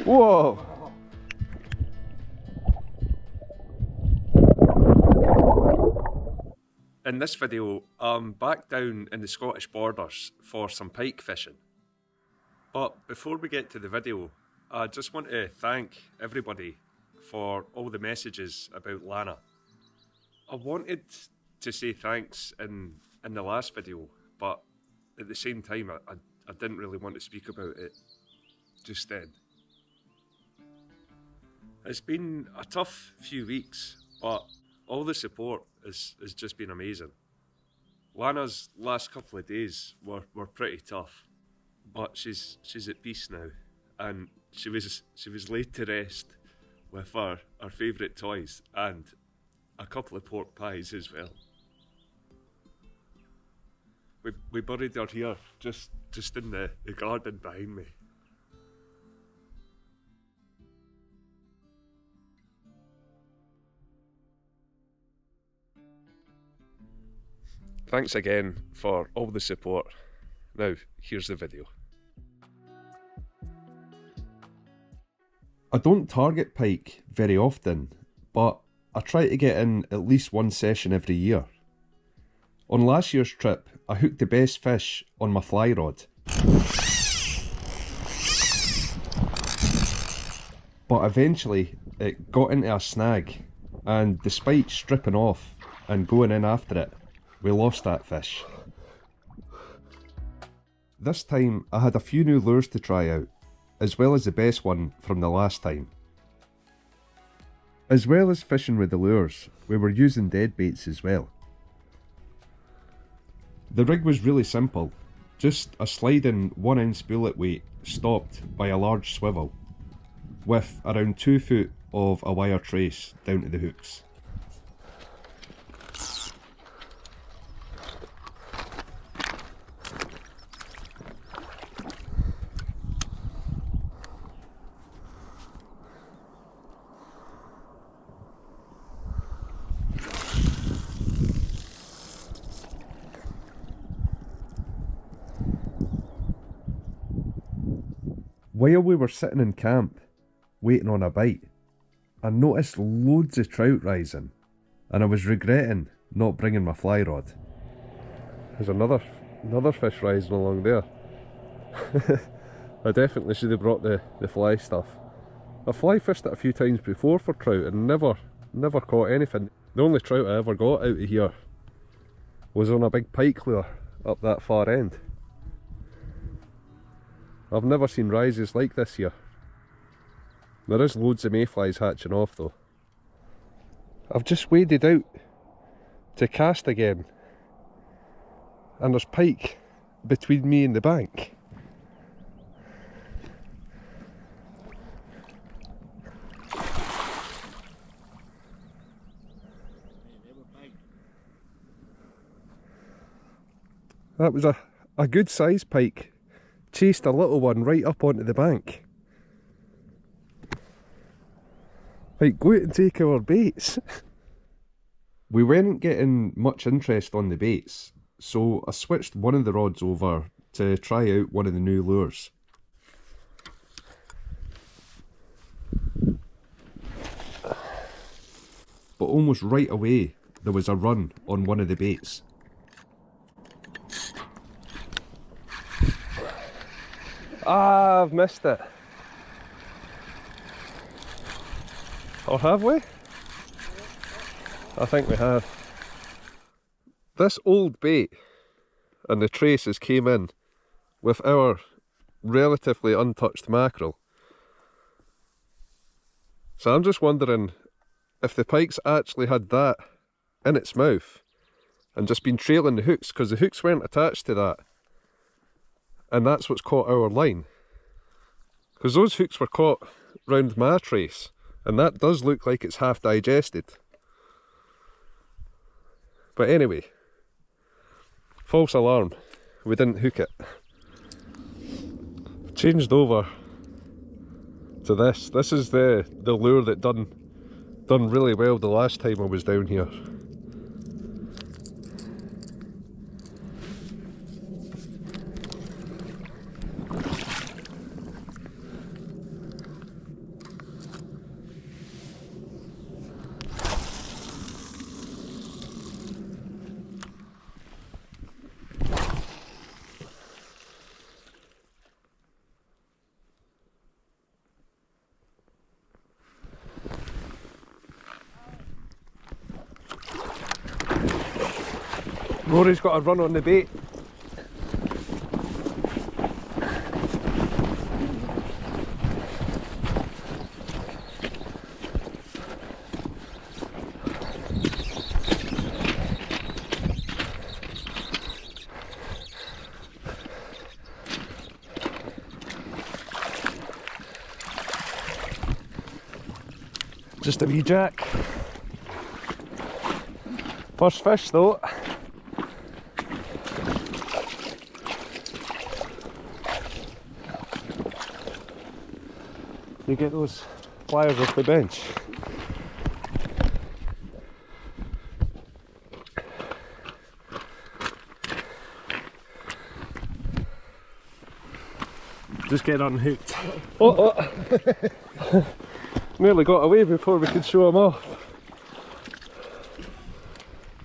Whoa! In this video, I'm back down in the Scottish borders for some pike fishing. But before we get to the video, I just want to thank everybody for all the messages about Lana. I wanted to say thanks in the last video, but at the same time I didn't really want to speak about it just then. It's been a tough few weeks, but all the support has just been amazing. Lana's last couple of days were pretty tough, but she's at peace now, and she was laid to rest with her favourite toys and a couple of pork pies as well. We buried her here, just in the garden behind me. Thanks again for all the support. Now, here's the video. I don't target pike very often, but I try to get in at least one session every year. On last year's trip, I hooked the best fish on my fly rod. But eventually, it got into a snag, and despite stripping off and going in after it, we lost that fish. This time I had a few new lures to try out, as well as the best one from the last time. As well as fishing with the lures, we were using dead baits as well. The rig was really simple, just a sliding 1 ounce bullet weight stopped by a large swivel, with around 2 foot of a wire trace down to the hooks. While we were sitting in camp, waiting on a bite, I noticed loads of trout rising, and I was regretting not bringing my fly rod. There's another fish rising along there. I definitely should have brought the fly stuff. I've fly fished it a few times before for trout and never caught anything. The only trout I ever got out of here was on a big pike lure up that far end. I've never seen rises like this here. There is loads of mayflies hatching off though. I've just waded out to cast again, and there's pike between me and the bank. That was a good size pike. Chased a little one right up onto the bank. Like, go out and take our baits. We weren't getting much interest on the baits, so I switched one of the rods over to try out one of the new lures. But almost right away, there was a run on one of the baits. Ah, I've missed it. Or have we? I think we have. This old bait and the traces came in with our relatively untouched mackerel. So I'm just wondering if the pike's actually had that in its mouth and just been trailing the hooks, because the hooks weren't attached to that. And that's what's caught our line. Because those hooks were caught round my trace, and that does look like it's half digested. But anyway, false alarm, we didn't hook it. Changed over to this. This is the lure that done really well the last time I was down here. Rory's got a run on the bait. Just a wee jack. First fish though. You get those pliers off the bench. Just get unhooked. Oh, oh. Nearly got away before we could show him off.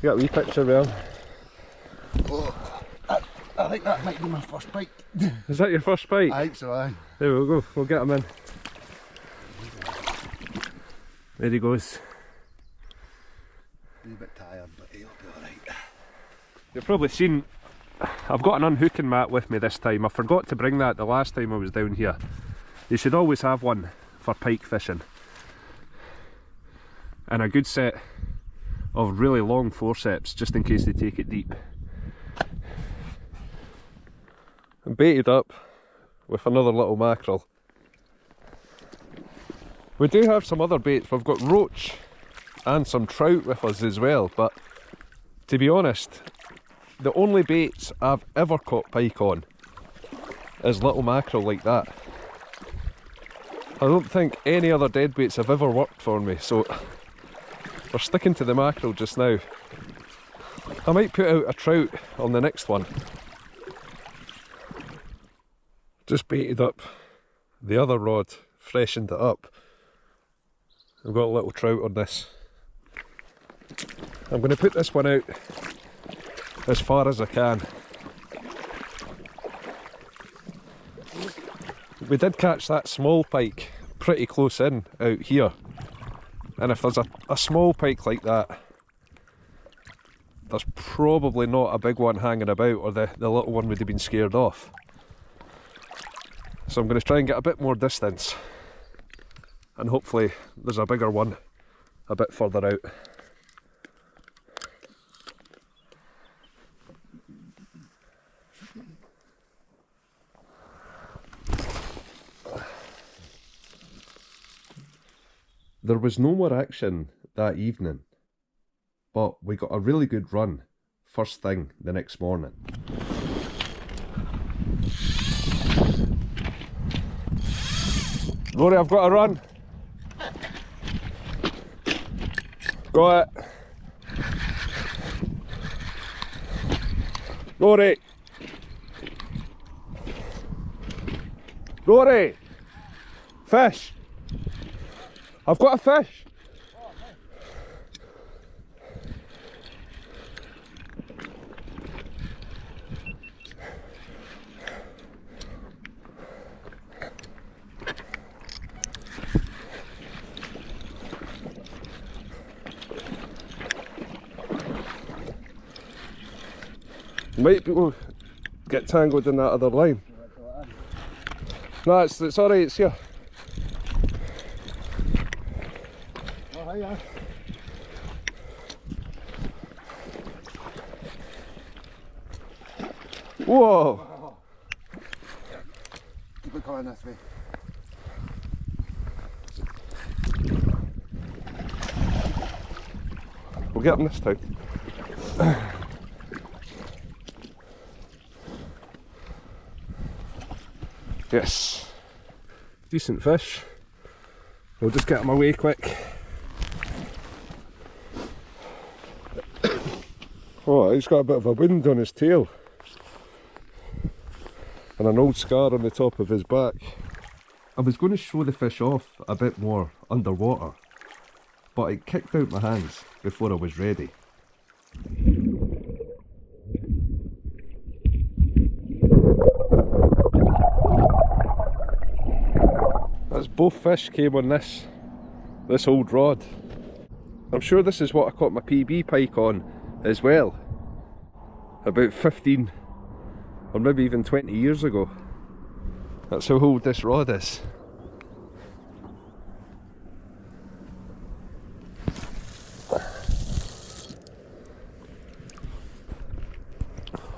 You got a wee picture with him. Oh, I think that might be my first pike. Is that your first pike? I think so, aye. There we go, we'll get him in. There he goes. He's a bit tired, but he'll be alright. You've probably seen, I've got an unhooking mat with me this time. I forgot to bring that the last time I was down here. You should always have one for pike fishing. And a good set of really long forceps just in case they take it deep. I'm baited up with another little mackerel. We do have some other baits. We've got roach and some trout with us as well, but to be honest, the only baits I've ever caught pike on is little mackerel like that. I don't think any other dead baits have ever worked for me, so we're sticking to the mackerel just now. I might put out a trout on the next one. Just baited up the other rod, freshened it up. I've got a little trout on this. I'm going to put this one out as far as I can. We did catch that small pike pretty close in out here. And if there's a small pike like that, there's probably not a big one hanging about, or the little one would have been scared off. So I'm going to try and get a bit more distance, and hopefully there's a bigger one a bit further out. There was no more action that evening, but we got a really good run first thing the next morning. Rory, I've got a run. Got it. Rory. Rory. Fish. I've got a fish. Might people get tangled in that other line. No, it's alright, it's here. Oh, hiya. Whoa! Keep it coming this way. We'll get him this time. Yes, decent fish. We'll just get him away quick. Oh, he's got a bit of a wound on his tail and an old scar on the top of his back. I was going to show the fish off a bit more underwater, but it kicked out my hands before I was ready. That's both fish came on this old rod. I'm sure this is what I caught my PB pike on as well. about 15 or maybe even 20 years ago. That's how old this rod is.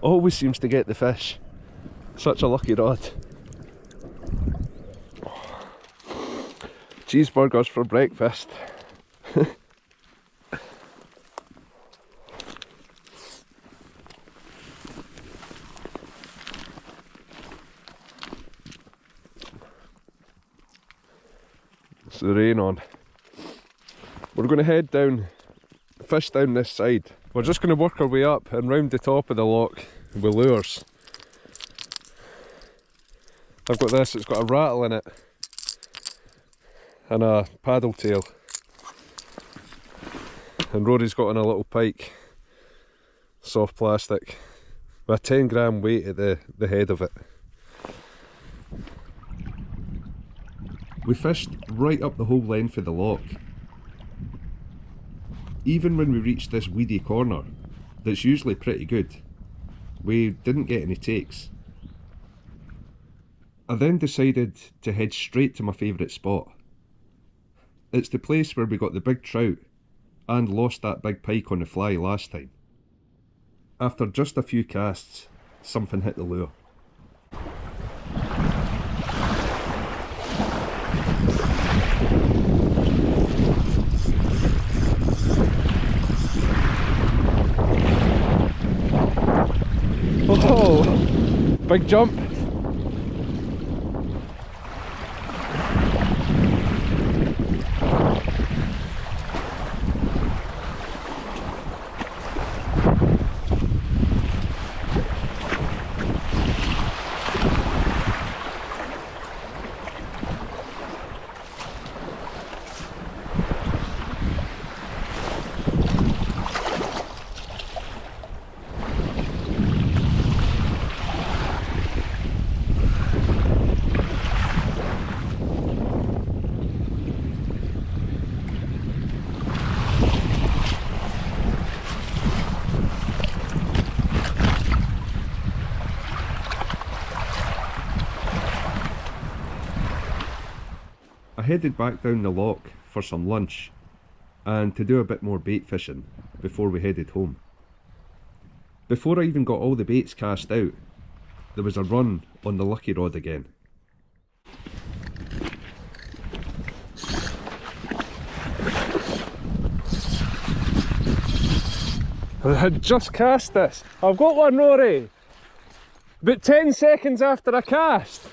Always seems to get the fish. Such a lucky rod. Cheeseburgers for breakfast. It's the rain on. We're going to head down, fish down this side. We're just going to work our way up and round the top of the loch with lures. I've got this, it's got a rattle in it and a paddle tail, and Rory's got on a little pike, soft plastic, with a 10 gram weight at the head of it. We fished right up the whole length of the loch. Even when we reached this weedy corner, that's usually pretty good, we didn't get any takes. I then decided to head straight to my favourite spot. It's the place where we got the big trout and lost that big pike on the fly last time. After just a few casts, something hit the lure. Oh, big jump. I headed back down the loch for some lunch and to do a bit more bait fishing before we headed home. Before I even got all the baits cast out, there was a run on the lucky rod again. I had just cast this. I've got one, Rory. About 10 seconds after I cast.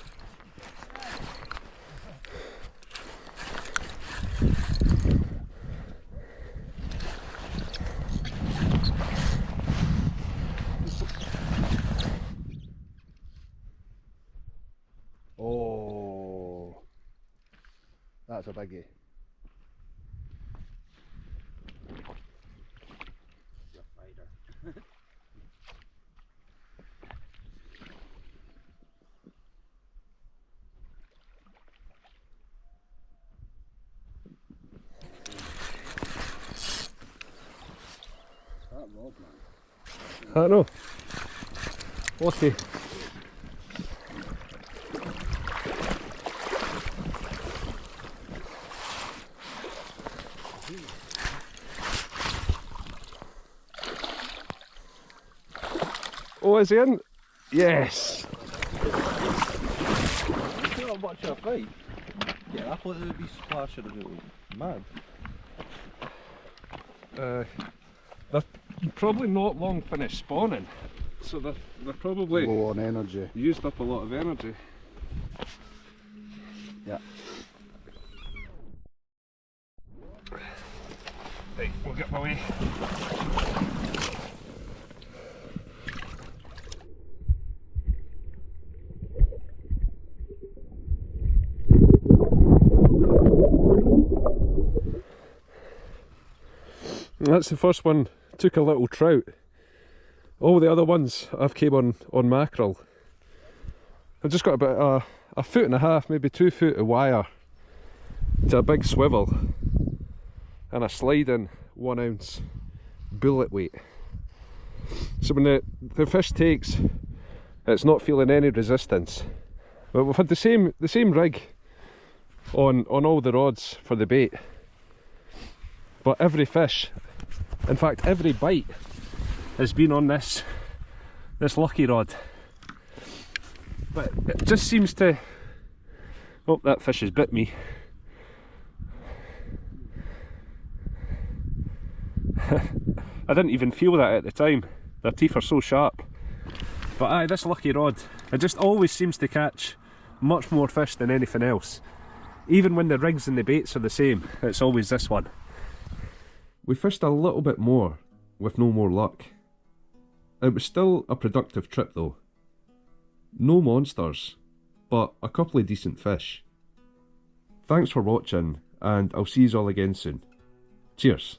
Oh, that's a biggie. You're a fighter. That rod, man. I know. Lucky. Oh, is he in? Yes! You not much of a fight. Yeah, I thought it would be splashing about. Mad. They're probably not long finished spawning, so they're probably Low on energy. used up a lot of energy. Yeah. Right, we'll get my way. That's the first one, took a little trout. All the other ones I've came on mackerel. I've just got about a foot and a half, maybe 2 foot of wire to a big swivel and a sliding 1 ounce bullet weight. So when the fish takes, it's not feeling any resistance. But we've had the same rig on all the rods for the bait. But every fish, in fact every bite, has been on this lucky rod. But it just seems to... Oh, that fish has bit me. I didn't even feel that at the time. Their teeth are so sharp. But aye, this lucky rod, it just always seems to catch much more fish than anything else. Even when the rigs and the baits are the same, it's always this one. We fished a little bit more with no more luck. It was still a productive trip though. No monsters, but a couple of decent fish. Thanks for watching, and I'll see you all again soon. Cheers.